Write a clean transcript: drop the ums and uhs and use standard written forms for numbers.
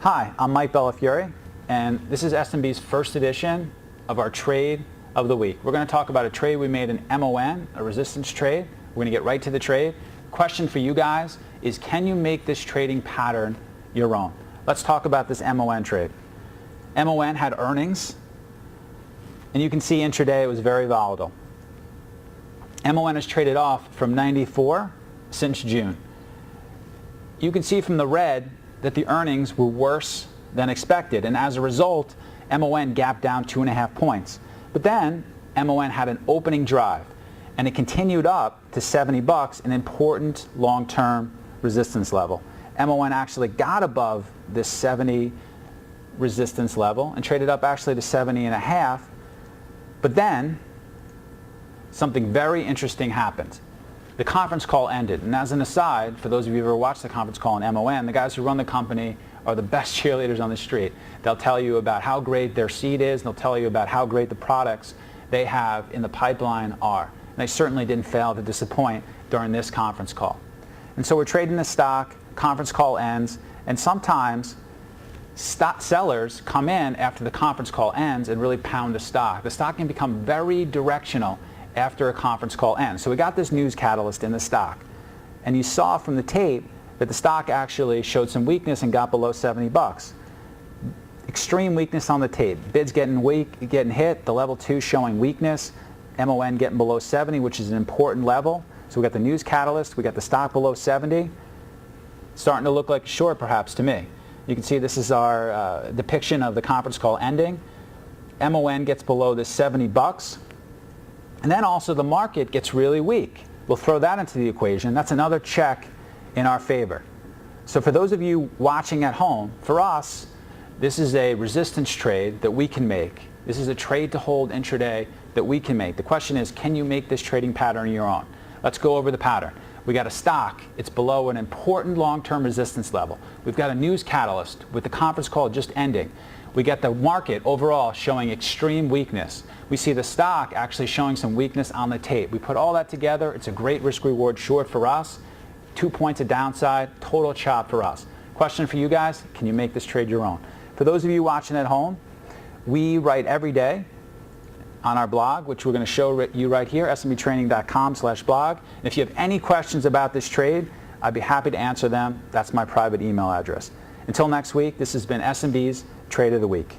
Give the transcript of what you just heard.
Hi, I'm Mike Bellafiore, and this is SMB's first edition of our Trade of the Week. We're going to talk about a trade we made in MON, a resistance trade. We're going to get right to the trade. Question for you guys is, can you make this trading pattern your own? Let's talk about this MON trade. MON had earnings, and you can see intraday it was very volatile. MON has traded off from 94 since June. You can see from the red that the earnings were worse than expected, and as a result, MON gapped down 2.5 points. But then MON had an opening drive, and it continued up to $70, an important long-term resistance level. MON actually got above this 70 resistance level and traded up actually to 70.5. But then something very interesting happened. The conference call ended, and as an aside, for those of you who ever watched the conference call in MON, the guys who run the company are the best cheerleaders on the street. They'll tell you about how great their seed is, and they'll tell you about how great the products they have in the pipeline are. And they certainly didn't fail to disappoint during this conference call. And so we're trading the stock, conference call ends, and sometimes stock sellers come in after the conference call ends and really pound the stock. The stock can become very directional after a conference call ends. So we got this news catalyst in the stock, and you saw from the tape that the stock actually showed some weakness and got below $70. Extreme weakness on the tape. Bids getting weak, getting hit, the level 2 showing weakness, MON getting below 70, which is an important level. So we got the news catalyst, we got the stock below 70, starting to look like a short perhaps to me. You can see this is our depiction of the conference call ending. MON gets below this $70. And then also the market gets really weak. We'll throw that into the equation. That's another check in our favor. So for those of you watching at home, for us, this is a resistance trade that we can make. This is a trade to hold intraday that we can make. The question is, can you make this trading pattern your own? Let's go over the pattern. We got a stock. It's below an important long-term resistance level. We've got a news catalyst with the conference call just ending. We get the market overall showing extreme weakness. We see the stock actually showing some weakness on the tape. We put all that together. It's a great risk-reward short for us. 2 points of downside, total chop for us. Question for you guys, can you make this trade your own? For those of you watching at home, we write every day on our blog, which we're going to show you right here, smbtraining.com/blog. And if you have any questions about this trade, I'd be happy to answer them. That's my private email address. Until next week, this has been SMB's Trade of the Week.